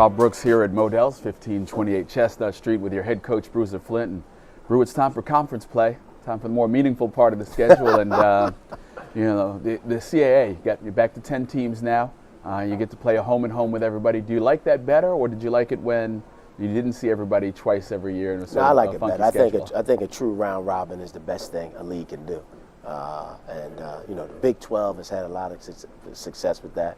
Rob Brooks here at Modell's, 1528 Chestnut Street with your head coach Bruiser Flint. And Brew, it's time for conference play. Time for the more meaningful part of the schedule. And you know, the CAA, you're back to 10 teams now. You get to play a home and home with everybody. Do you like that better, or did you like it when you didn't see everybody twice every year? And I like it better. I think a true round robin is the best thing a league can do. You know, the Big 12 has had a lot of success with that.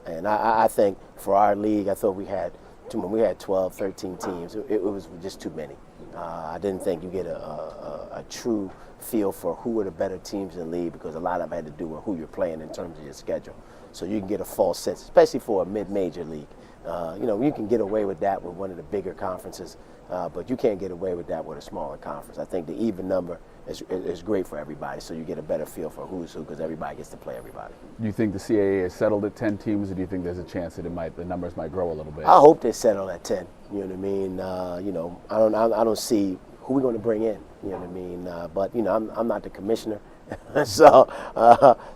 And I think for our league, I thought we had 12, 13 teams. It was just too many. I didn't think you get a true feel for who were the better teams in the league, because a lot of them had to do with who you're playing in terms of your schedule. So you can get a false sense, especially for a mid-major league. You know, you can get away with that with one of the bigger conferences, but you can't get away with that with a smaller conference. I think the even number is great for everybody, so you get a better feel for who's who, because everybody gets to play everybody. Do you think the CAA is settled at 10 teams, or do you think there's a chance that the numbers might grow a little bit? I hope they settle at 10. You know what I mean? You know, I don't see who we're going to bring in. You know what I mean? But you know, I'm not the commissioner, so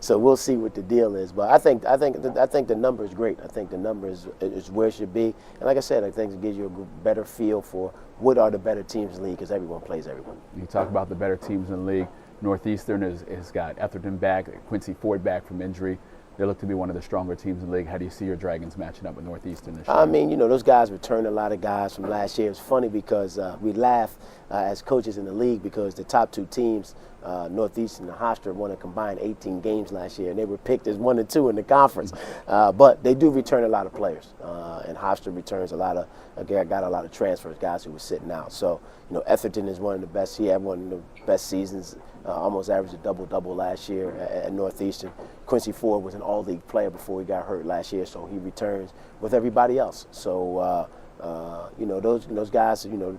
we'll see what the deal is. But I think the number is great. I think the number is where it should be. And like I said, I think it gives you a better feel for what are the better teams in the league, because everyone plays everyone. You talk about the better teams in the league. Northeastern has got Etherton back, Quincy Ford back from injury. They look to be one of the stronger teams in the league. How do you see your Dragons matching up with Northeastern this year? I mean, you know, those guys returned a lot of guys from last year. It's funny because we laugh as coaches in the league, because the top two teams, Northeastern and Hofstra, won a combined 18 games last year, and they were picked as 1 and 2 in the conference. But they do return a lot of players, and Hofstra returns got a lot of transfers, guys who were sitting out. So, you know, Etherton is one of the best. He had one of the best seasons. Almost averaged a double-double last year at Northeastern. Quincy Ford was an all-league player before he got hurt last year, so he returns with everybody else. So, you know, those guys, you know,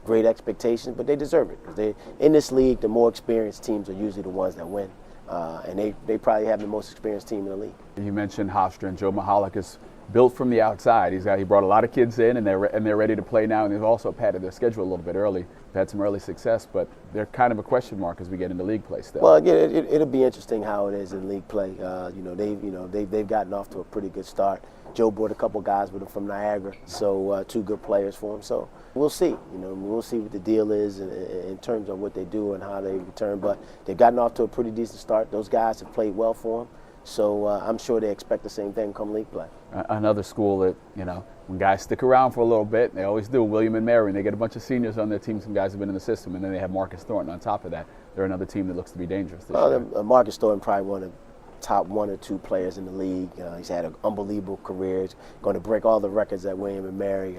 great expectations, but they deserve it, because in this league, the more experienced teams are usually the ones that win, and they probably have the most experienced team in the league. You mentioned Hofstra, and Joe Mahalik is built from the outside. He brought a lot of kids in, and they're ready to play now, and they've also padded their schedule a little bit early. They've had some early success, but they're kind of a question mark as we get into league play still. Well, yeah, it'll be interesting how it is in league play. You know, they've gotten off to a pretty good start. Joe brought a couple guys with him from Niagara, so 2 good players for him. So we'll see. You know, we'll see what the deal is in terms of what they do and how they return. But they've gotten off to a pretty decent start. Those guys have played well for them. So I'm sure they expect the same thing come league play. Another school that, you know, when guys stick around for a little bit, they always do, William and Mary, and they get a bunch of seniors on their team, some guys have been in the system, and then they have Marcus Thornton on top of that. They're another team that looks to be dangerous this year. Marcus Thornton probably one of the top 1 or 2 players in the league. He's had an unbelievable career. He's going to break all the records at William and Mary.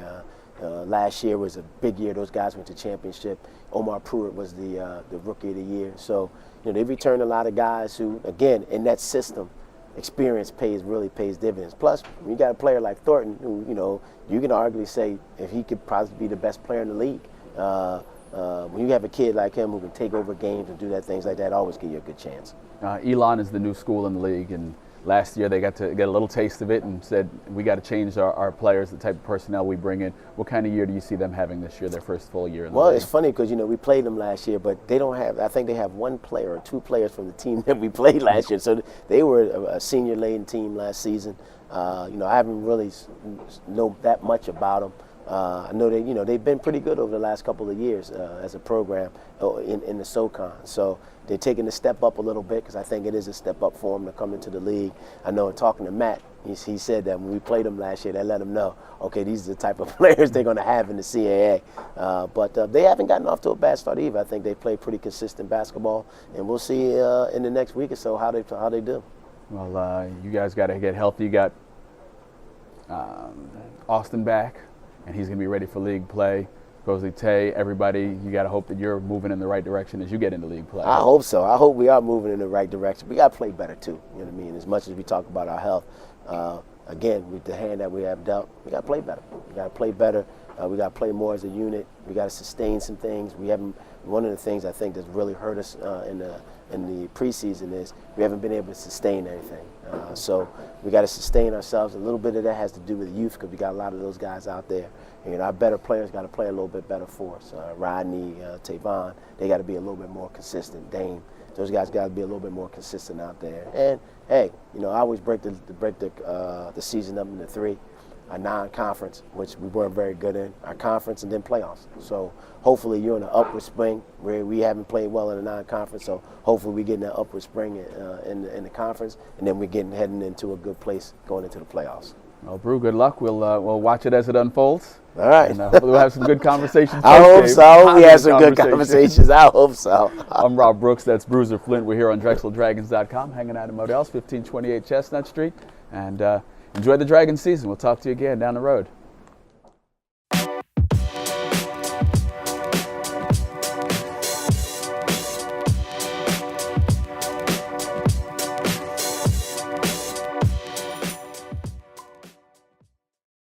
Last year was a big year. Those guys went to championship. Omar Pruitt was the rookie of the year. So, you know, they've returned a lot of guys who, again, in that system, experience really pays dividends. Plus, when you got a player like Thornton, who, you know, you can arguably say if he could probably be the best player in the league. When you have a kid like him who can take over games and do things like that, always give you a good chance. Elon is the new school in the league, and last year they got to get a little taste of it and said, we got to change our players, the type of personnel we bring in. What kind of year do you see them having this year, their first full year in the league? Well, it's funny because, you know, we played them last year, but they don't have, I think they have 1 player or 2 players from the team that we played last year. So they were a senior-laden team last season. You know, I haven't really know that much about them. I know they, you know, they've been pretty good over the last couple of years as a program in the SoCon. So they're taking a step up a little bit, because I think it is a step up for them to come into the league. I know in talking to Matt, he said that when we played them last year, they let him know, okay, these are the type of players they're going to have in the CAA. But they haven't gotten off to a bad start either. I think they play pretty consistent basketball, and we'll see in the next week or so how they do. Well, you guys got to get healthy. You got Austin back, and he's going to be ready for league play. Rosalie Tay, everybody, you got to hope that you're moving in the right direction as you get into league play. I hope so. I hope we are moving in the right direction. We got to play better too. You know what I mean? As much as we talk about our health, again, with the hand that we have dealt, we got to play better. We got to play better. We got to play more as a unit. We got to sustain some things. We haven't. One of the things I think that's really hurt us in the preseason is we haven't been able to sustain anything. So we got to sustain ourselves. A little bit of that has to do with youth, because we got a lot of those guys out there. And our better players got to play a little bit better for us. Rodney, Tavon, they got to be a little bit more consistent. Dame, those guys got to be a little bit more consistent out there. And hey, you know, I always break the season up into 3. a non-conference, which we weren't very good in, our conference, and then playoffs. So hopefully you're in an upward spring where we haven't played well in a non-conference. So hopefully we get in that upward spring in the conference, and then we're heading into a good place going into the playoffs. Well, Brew, good luck. We'll watch it as it unfolds. All right. And hopefully we'll have some good conversations. I hope so. I hope we have some good conversations. I hope so. I'm Rob Brooks. That's Bruiser Flint. We're here on DrexelDragons.com, hanging out in Modell's 1528 Chestnut Street. And enjoy the Dragon season. We'll talk to you again down the road.